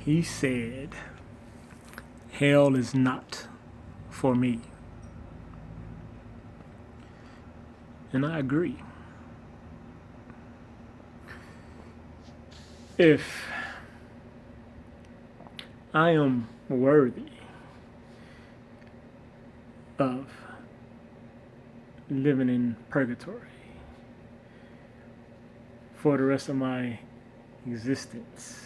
he said, hell is not for me. And I agree. If I am worthy of living in purgatory for the rest of my existence,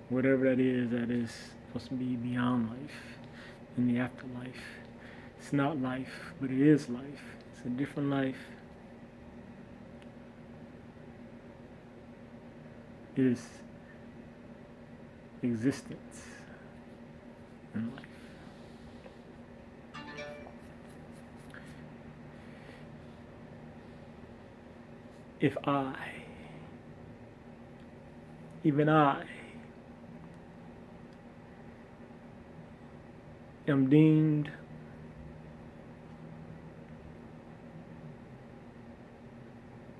whatever that is supposed to be beyond life, in the afterlife. It's not life, but it is life. It's a different life. It is existence in life. If I, even I, am deemed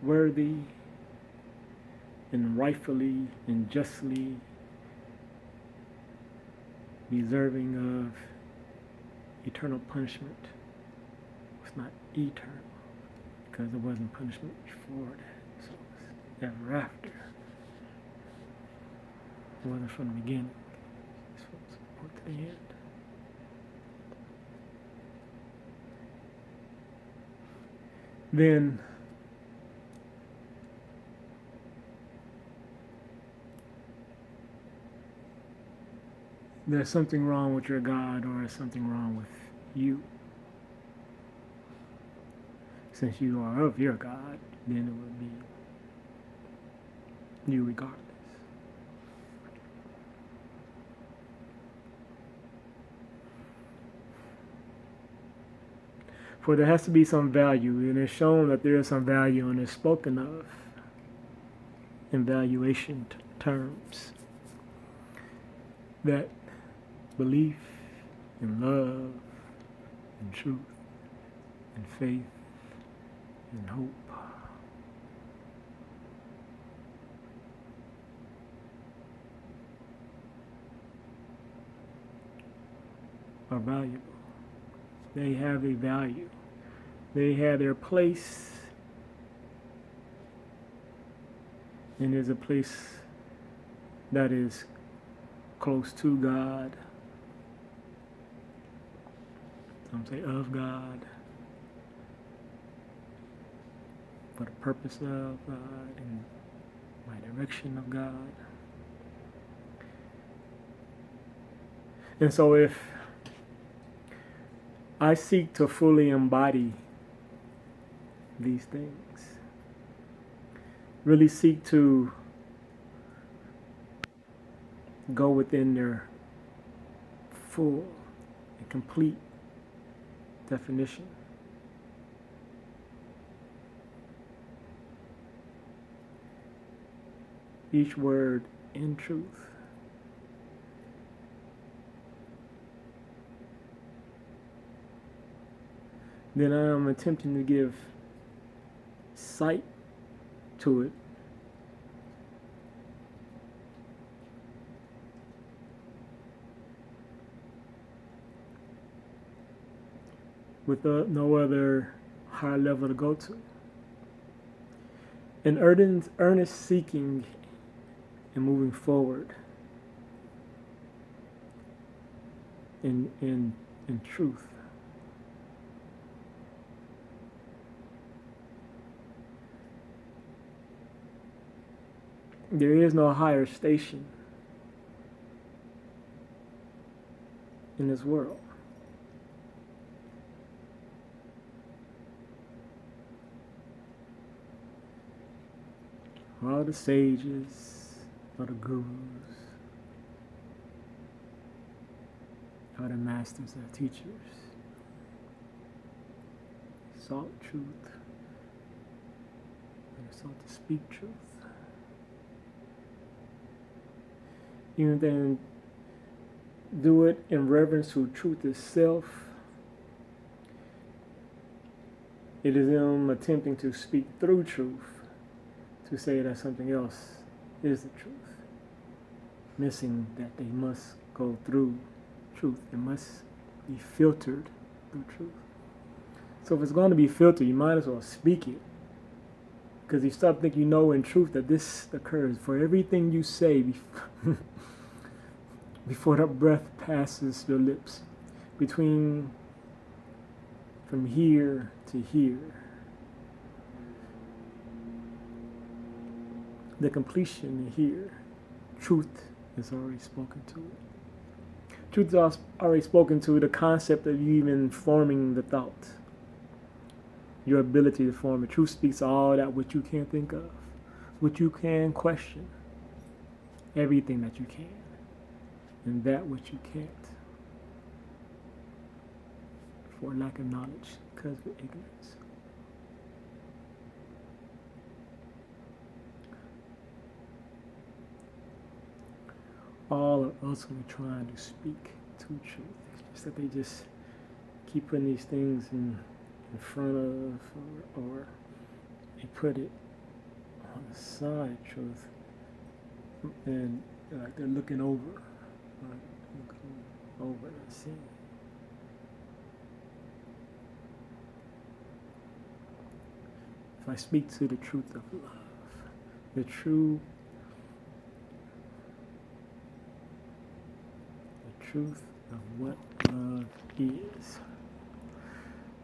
worthy and rightfully and justly deserving of eternal punishment, it's not eternal because there wasn't punishment before that, so it's ever after. It wasn't from the beginning, it's from the support to the end. Then there's something wrong with your God, or there's something wrong with you. Since you are of your God, then it would be you regardless. For there has to be some value, and it's shown that there is some value, and it's spoken of in valuation terms. That belief and love and truth and faith and hope are valuable. They have a value. They have their place, and there's a place that is close to God. Some say of God, for the purpose of God and my direction of God. And so if I seek to fully embody these things, really seek to go within their full and complete definition, each word in truth, then I am attempting to give sight to it with no other higher level to go to. An earnest seeking and moving forward in truth. There is no higher station in this world. All the sages, all the gurus, all the masters, all the teachers sought truth, and sought to speak truth. Even then, do it in reverence to truth itself. It is them attempting to speak through truth to say that something else is the truth. missing that they must go through truth. It must be filtered through truth. So if it's going to be filtered, you might as well speak it. Because you start thinking you know in truth that this occurs. For everything you say before that breath passes your lips, from here to here, the completion here, truth is already spoken to it. Truth is already spoken to the concept of you even forming the thought. Your ability to form it. Truth speaks all that which you can't think of, which you can question. Everything that you can, and that which you can't. For lack of knowledge, because of ignorance. All are ultimately trying to speak to truth. It's just that they just keep putting these things in front of, or they put it on the side of truth, and like they're looking over, and seeing. If I speak to the truth of love, the truth of what love is,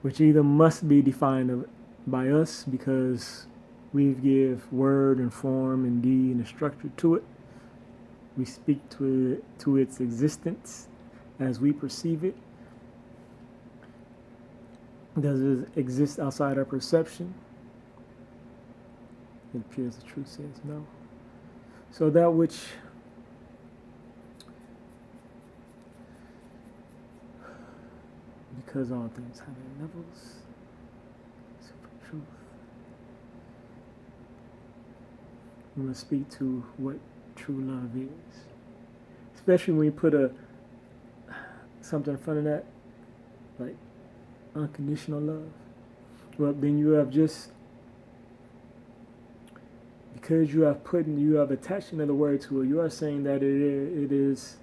which either must be defined by us because we give word and form and deed and a structure to it. We speak to its existence as we perceive it. Does it exist outside our perception? It appears the truth says no. So that which because all things have their levels, super truth. We must speak to what true love is. Especially when you put something in front of that, like unconditional love. Well, then you have just, because you have attached another word to it, you are saying that it is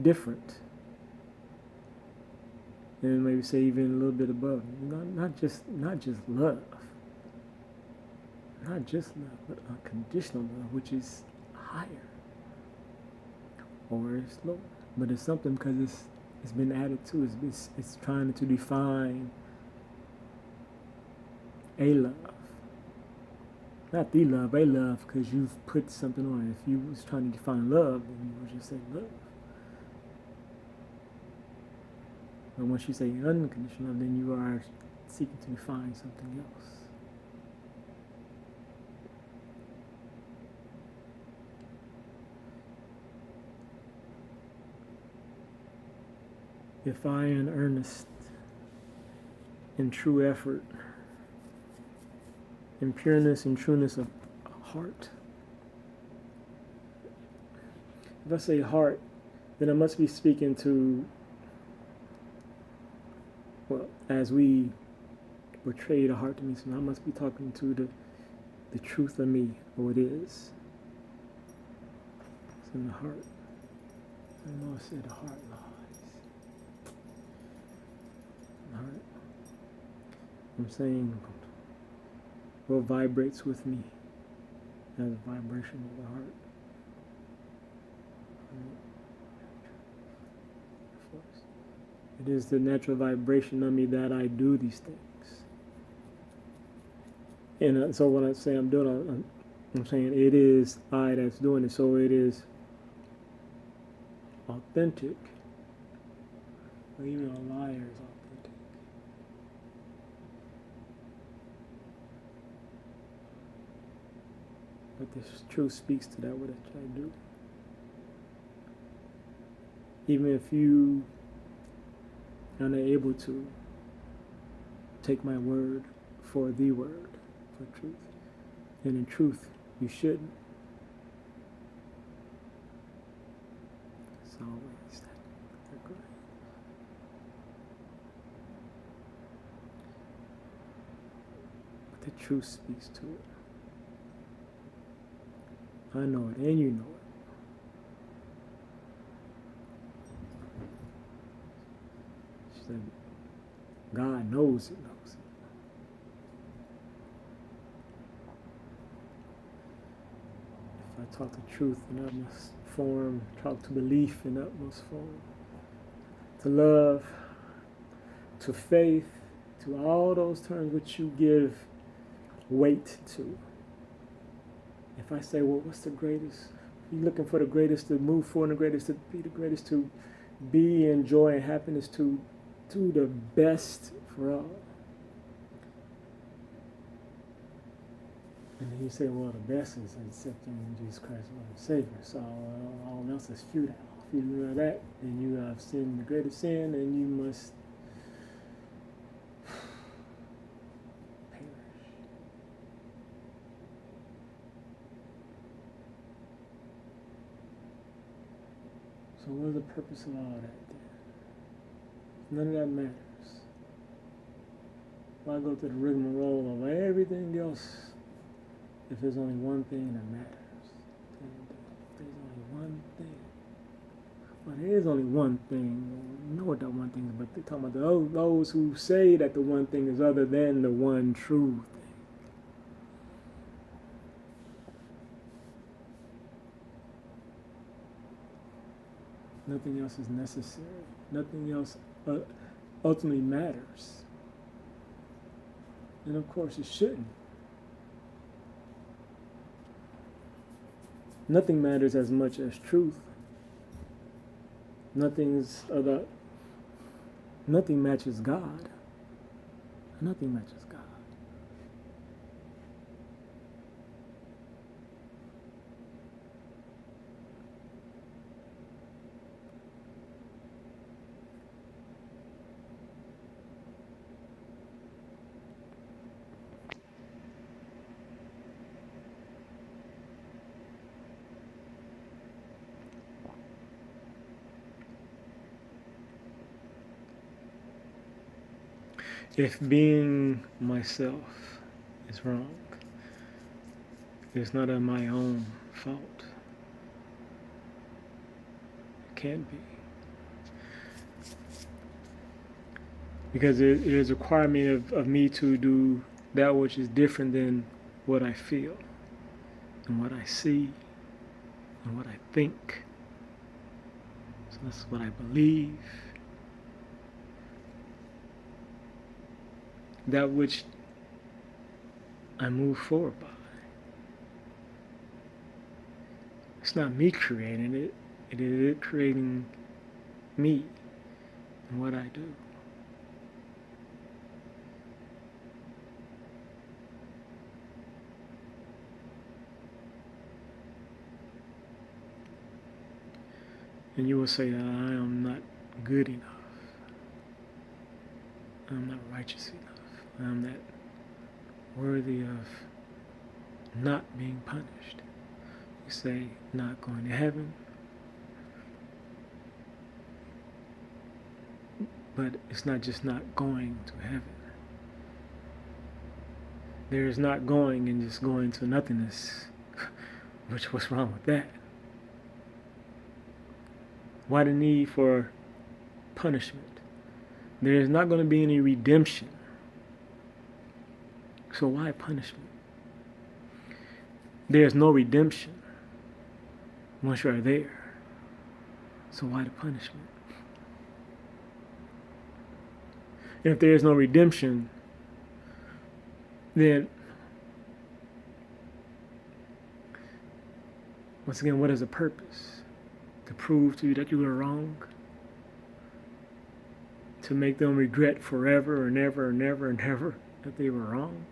different. And maybe say even a little bit above. Not just love. Not just love, but unconditional love, which is higher. Or it's lower. But it's something because it's been added to. It's trying to define a love. Not the love, a love, because you've put something on it. If you was trying to define love, then you would just say love. But once you say unconditional love, then you are seeking to define something else. If I in earnest, in true effort, in pureness and trueness of heart. If I say heart, then I must be speaking to, well, as we portray the heart to me, so I must be talking to the truth of me, or it is. It's in the heart. I know I said the heart lies. The heart. I'm saying what vibrates with me as a vibration of the heart. It is the natural vibration of me that I do these things. And so when I say I'm doing I'm saying it is I that's doing it, so it is authentic. Or even a liar is authentic. But this truth speaks to that which I do. Even if you are not able to take my word for the word, for truth. And in truth, you shouldn't. It's always that great. But the truth speaks to it. I know it, and you know it. that God knows it knows it. If I talk to truth in utmost form, talk to belief in utmost form, to love, to faith, to all those terms which you give weight to. If I say, well, what's the greatest? You're looking for the greatest to move forward, and the greatest to be, the greatest to be in joy and happiness, to do the best for all. And then you say, well, the best is accepting Jesus Christ as Lord and Savior. So all else is futile. If you do that, then you have sinned the greatest sin, and you must perish. So what is the purpose of all that then? None of that matters. Why go through the rigmarole of everything else if there's only one thing that matters? There's only one thing. Well, there is only one thing. You know what that one thing is, but they're talking about those who say that the one thing is other than the one true thing. Nothing else is necessary. Nothing else ultimately matters. And of course it shouldn't. Nothing matters as much as truth. Nothing matches God. Nothing matches God. If being myself is wrong, it's not of my own fault. It can't be. Because it is a requirement of me to do that which is different than what I feel and what I see and what I think. So that's what I believe. That which I move forward by. It's not me creating it, it is it creating me and what I do. And you will say that I am not good enough. I'm not righteous enough. I'm not worthy of not being punished. You say not going to heaven. But it's not just not going to heaven. There is not going and just going to nothingness. What's wrong with that? Why the need for punishment? There is not going to be any redemption. So why punishment? There is no redemption once you are there. So why the punishment? And if there is no redemption, then once again, what is the purpose? To prove to you that you were wrong? To make them regret forever and ever and ever and ever that they were wrong?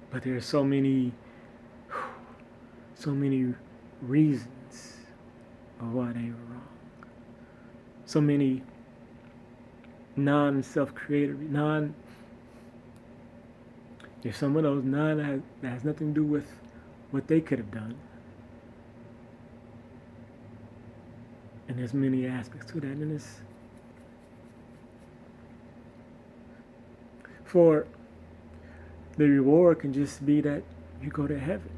But there are so many reasons of why they were wrong. So many non-self-created, there's some of those that has nothing to do with what they could have done. And there's many aspects to that. And it's for the reward can just be that you go to heaven.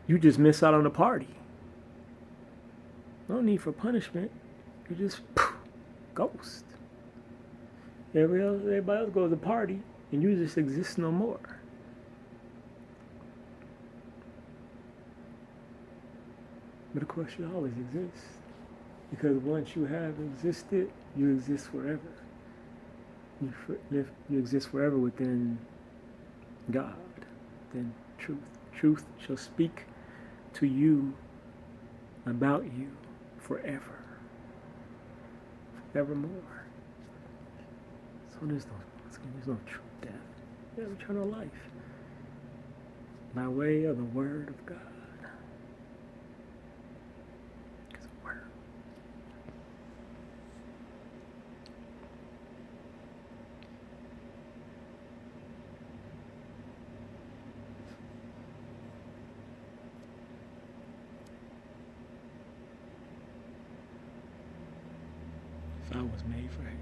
You just miss out on the party. No need for punishment. You just ghost. Everybody else goes to party, and you just exist no more. But of course, you always exist. Because once you have existed, you exist forever. You exist forever within God, within truth. Truth shall speak to you about you forever. Forevermore. So there's no true death. You have eternal life. By way of the word of God. Because the word. So I was made for him.